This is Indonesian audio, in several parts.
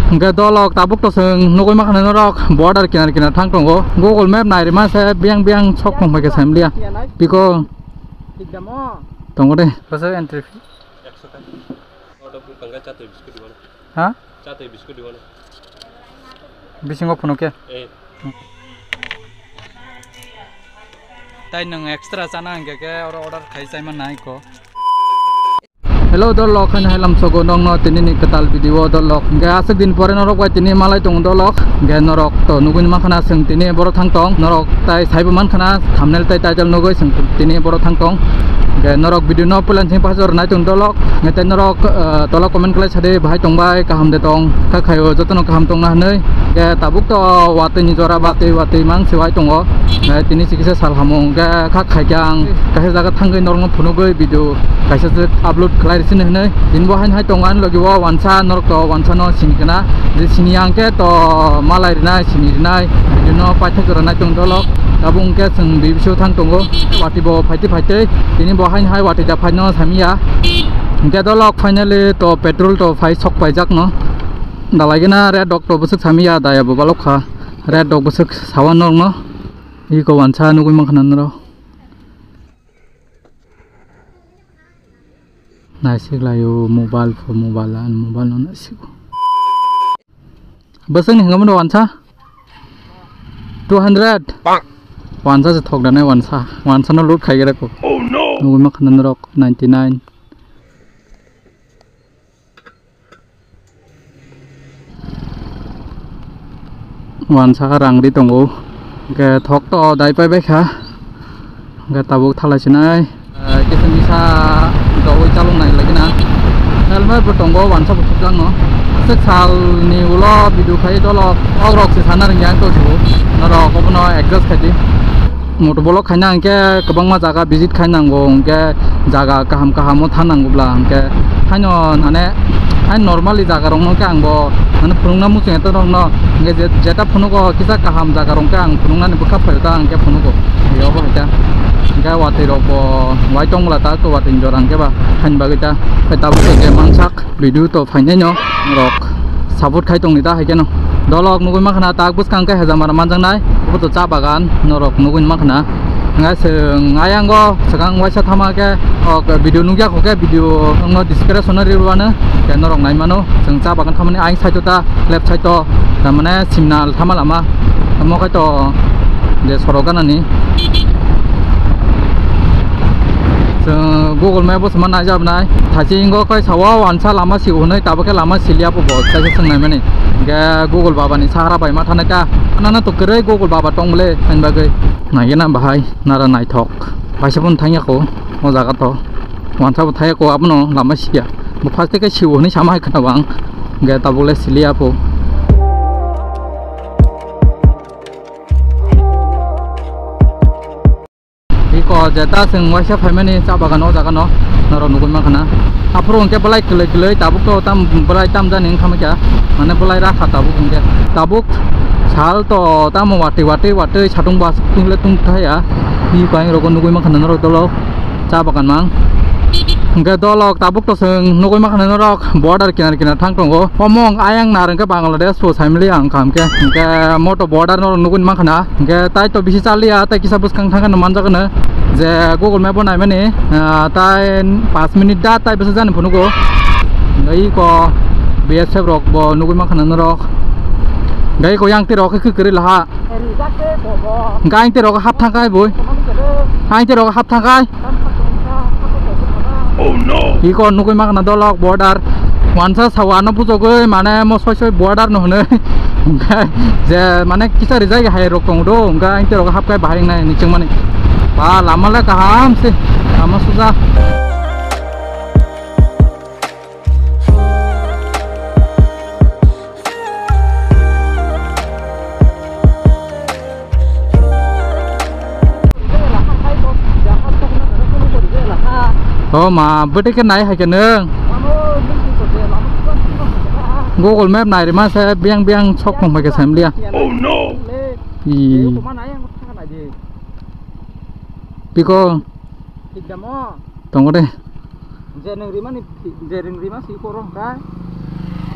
Enggak dolok tabuk to seng nukoi makan norok border kinar thang tongo Google Map nai rima se biang sok nong pakai samlia piko tongo deh pasal entry fee ha bising open oke tai nang extra sana angge ke order khai sai man nai ko Hello dolok kan halam sogo nong no tini ni ketal video dolok ga asik din pore norok wa tini malai tong dolok ga norok to nugun makhana seng tini boro thang tong norok tai saibu man khana thumbnail tai title nogoi seng tini boro thang tong ga norok video no pulan sing pasor nai tong dolok ngate norok tolok comment kle chade bhai tong bai kaham de tong ka khayo jotono kaham tong na nei ga tabuk to wate ni jora wate mang sewai tongo ga tini sikise sal hamong ga kha khaijang kahe jaga thangai norong phunogoi video kaisa upload khlai sini nei din bo han hai tongan logi wo wansa norok to wansa no sinikana je siniang ke to malai rina sini rina video no paithak rana tong dolok tabung ke seng bibisu thang tongo wati bo phaite tini bo han hai wati da phaino samia ke dolok finally to petrol to phai sok paijak no dalagina red dog to busuk samia da ya bo balok kha red dog busuk sawan nong no I ko wansa nugui mangkhanan ro Nasik layo mobile no nasik. Basang ni ngamun wansa 200. Wansa se thok dane wansa no lut khai gera ko. Oh no. Nugui makhanan rok 99. Wansa ka rang di tongo. Ke thok to dai pai bai kha. Ke tabuk thalai sinai. Ke bisa doi calung này lagi na helmet bertonggo wansa bertujang no sesal ni ulo video khai to lo ogrok se sana ringyang to ju naro ko no adjust khai motor bolok khaina angke kobang ma jaga visit khainango angke jaga kaham thanango bla angke haino ane hain normally jaga rong no ke angbo ane phunungna mu cheng to rong no angke jeta phunugo kisa kaham jaga rong ke ang phunungna ne bukha phaita angke phunugo yo bo heta ga wati robo wai tong la ta to wati jorang ke ba khan ba kita peta bu ke mangsak video to phaine no rok sabut khai tong ni ta haike no dolok nugui makhana ta bus kang ke hajamar manjang nai bu to cha bagan norok nugui makhana nga seng ayango sakang waisa thama ke video nugya ko ke video no description ri ruana ke norok nai mano seng cha bagan thamani aing side to ta left side to tamane signal thamalama mo kai to je sorogan ani Google Map bos mana aja benai, thasi inggo kai sawa wansa lama si unai tabake lama silia po bos kai seng nai mani, ga Google baba ni sahara bai mata naka, anana to kere Google baba tong bele, an bagai, nai na bahai, nara nai thok, paisa pun thanya ko, mo jaga to, wansa po thaya ko apno lama siya, mo pasti kai si unai sama hai kena bang, ga tabule silia po. Ko jeta seng waisa family cha bagan no jaga no naro nugun makhana apro onke belai kelai tabuk to tam belai tam janing khamja mane belai rakha tabuk onke tabuk sal to tam wati satung bas tingle tung thaya ni pai rogon nugun makhana naro dolo cha bagan mang Enggak dolok tabuk to seng nukoi makan norok border kinar thang tongo pomong ayang nareng ke Bangladesh po family ang kam ke enggak moto border norok nukoi makana enggak tai to bisi chali ya tai kisa bus kang thang kan manja kana je Google Map nai mane tai 5 minute da tai bisi jan phunugo ngai ko BSF rok bo nukoi makana norok ngai ko yang ti rok ke kri laha ngai ti rok hap thang kai boy hai ti rok hap thang kai Oh no. Iko nukoi makna dolok border wansa sawana pujogo mane mo soi border no hone je mane kisa rijai hai rok tong do ga inte rok hap kai bahai nai nicheng mane ba lama la kaham se lama suja Oh ma bete ke nai hai ke neng Google Map nai ma se biang sok nong ke sam lia Oh no I piko tong de je neng rima si korong ka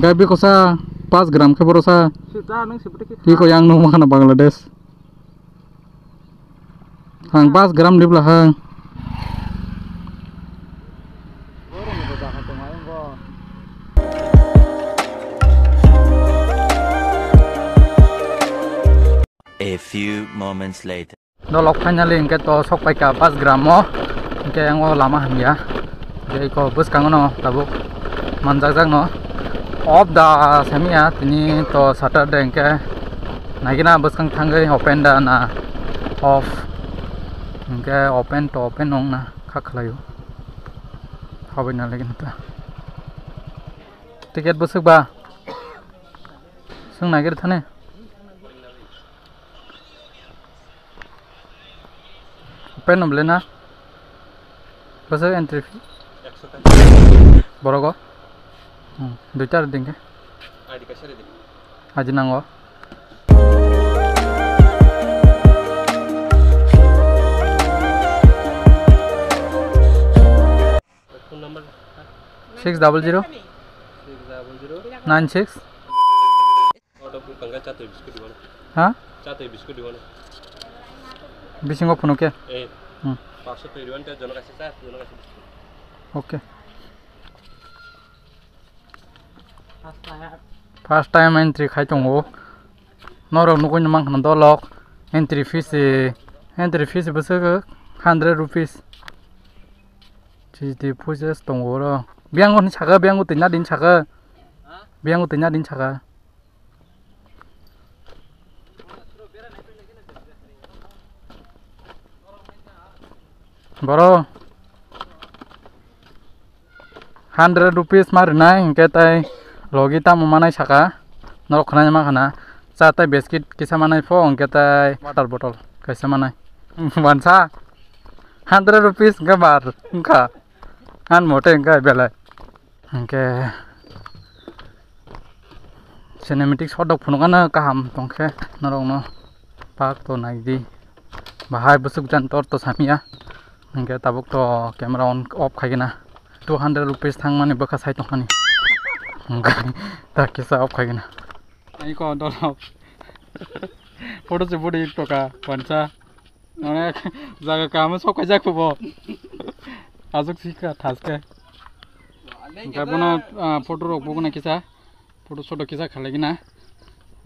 ga bi ko sa 5 gram ke borosa Sudah nang seperti iko yang no makana Bangladesh hang 5 gram di belakang A few moments later. dolok finally ke to sok pai ka 5 gram mo ke yang lama ham ya ke iko bus kang no tabuk manjak jak no off da samia tini to Saturday ke nagina bus kang thangai open da na off ke open to open nong na khakhlayu হবে না लेकिन ta ticket busuk ba sung nagir thane open nomble na busuk entry fee 100 boro go duitar dingke id ka sare din aji nango number 600 96 ha chate biscuit diwan bisingo puno ke eh 531 ta jona kaise chat jona kaise okay first time entry khai tongo norok nukoi namang khana dolok entry fees basuk 100 rupees di proses tongo biango ni chaga biango tinna din chaga boro 100 rupees mar nai ke tai logi ta manai chaga norok khana ma khana cha tai biscuit kisa manai fo ke tai water bottle kaisa manai bansa 100 rupees ke bar ka an mote ka bela ke cinematic shot dok phuno kana kaham tongkhe narong no pak to naidi bahai busuk jan tor to samia ke tabuk to camera on off khaigena 200 rupees thang mane baka sai tongani ta kisa off khaigena ai ko dolok photo se body to ka pancha অনেক জায়গা কামে সকাই যাক পাবো আজক শিখা থাসকে গাবনো ফটো রকবো না কিসা ফটো ছোট কিসা খালাগি না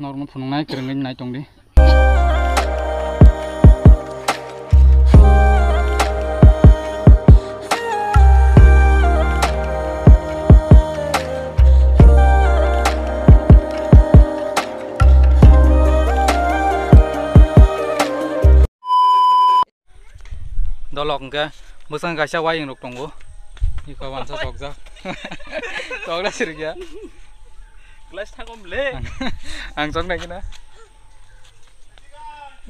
নরমাল ফুননাই করঙ্গি নাই টংদি dolok ke musang kaisa wayang rok tongo iko wansa sokja sokla sirga glass thangom le ang song nai kina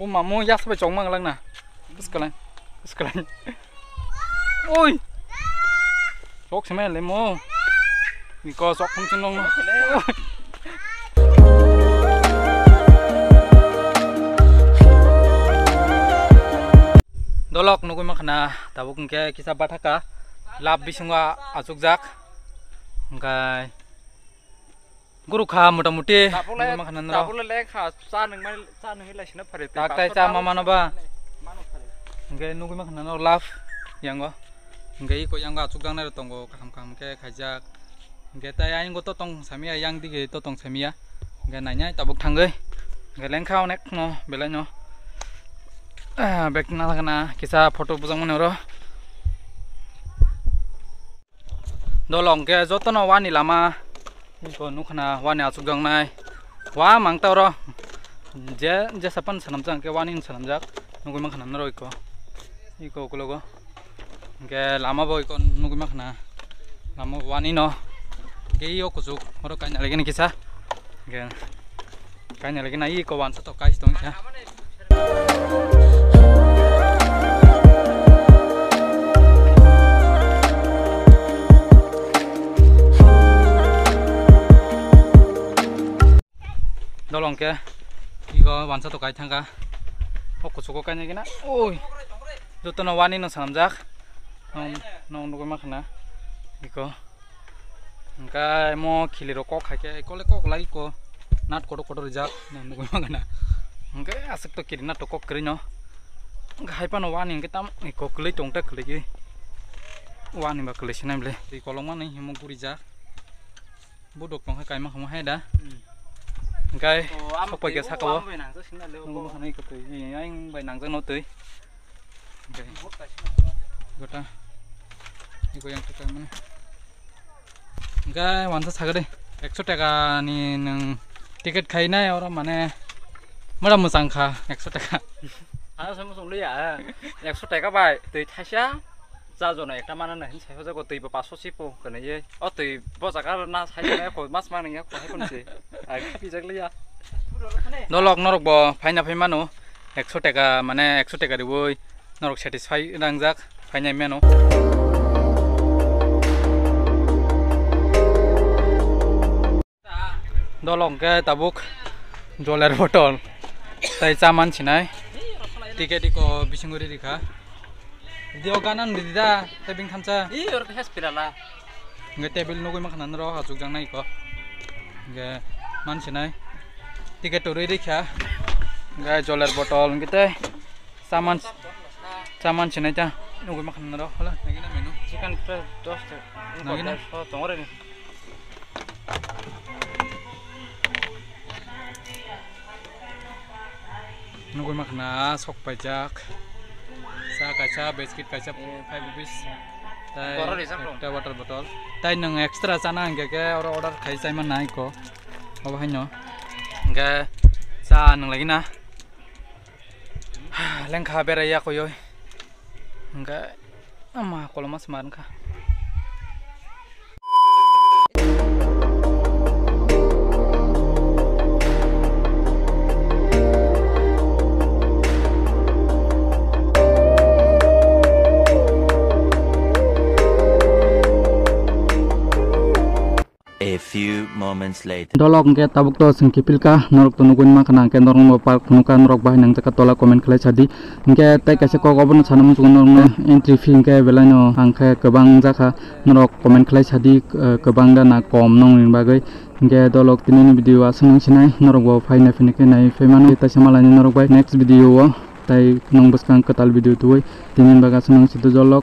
mamu yas ba chong mang lang na sekarang oi sok semen le mo iko sok khum chinong dolok nukui makna tabuk ke kisa bathaka lab bisunga achugjak engkai guru kha motamuti makna no tabule le kha cha nang hilasina phare taktai cha mama ba engkai nukui makna no lab yango engkai ko yango achugjang na tongo kham ke khaijak engkai tai ain go to tong samia yang dige to tong samia engkai nanya tabuk thangai engkai lengkha onek no belai no back na kana kisa photo bujang mane ro dolong ke jotono wani lama ko nukhna wani achugang nai wa mangta ro je sapan sanamjang ke wani sanamjak nugui makhana naro iko kulogo ke lama boy kon nugui makhana lama wani no ke yo kujuk ro kanya lagi ni kisa ke kanya lagi na iko wan to kai tong kya dolong ke iko wansa to kai thanga okusuko kanya gina oi jotono wani no sanamjak nong nugui makhana iko engkai mo khiliro kok khake kole kok lai ko nat kotor jak nunggu mangana engke asik to kiri nat to kok kiri no hai pa no wani engke tam ko kle tongta kle ge wani ba kle sinai ble ti kolong mani himung kuri jak bodok nong hai kai ma khama hai da engkai sok pa ge sakawo nunggu hanai ko to anh bai nang jang no tui gota iko yang tukar mana engkai wansa saga deh 100 টাকা ni nang tiket khainai ora mane mara musang kha 100 টাকা আ সমসং লইয়া 100 টাকা বাই তুই থাইসা যা জনা একটা মানে না হিনসাই হজা গতই 500 সিপো কনে এ অ তুই বজাকা না সাইনা কো মাস মানে ইয়া কই কোনছে আই খাপি জাগ লইয়া nolok norok bo phaina mano 100 টাকা মানে 100 টাকা দিবই norok satisfy rangjak phainai meno dolong ke tabuk joler botol tai chaman chinai tiket iko bisinguri dikha dio ganan dida tebing thamcha ই ওর হেস পিরালা nge table nugui makhanan ro hajuk jang nai ko nge man chinai tiket tori dikha nge joler botol ngite chaman chinai ta nugui makhanan ro hala nagina menu chicken fry 10 টাকা Nagina? তোমারে nugui makhana sok pajak sa kacha biscuit kacha 5 rupees tai Koror isap dong. ekta water bottle tai nang extra chana angge ke order khai chai man nai ko obo haino angge cha nang lagi na lengkha beraya koyoi angge ama kolomas man kha A few moments later. dolok ke tabuk to singkipilka norok to nugun makana ke norong mo park nukan norok bah nang jaka tola comment khlai chadi ke tai kaise ko gobon sanam chung norong entry fee ke belano angke kebang jaka norok comment khlai chadi kebang da na kom nong nin bagai ke dolok tinini video asung sinai norok bo faina fine ke nai femano ta samalani norok bai next video tai nong buskang katal video tuai tinin baga sunang situ dolok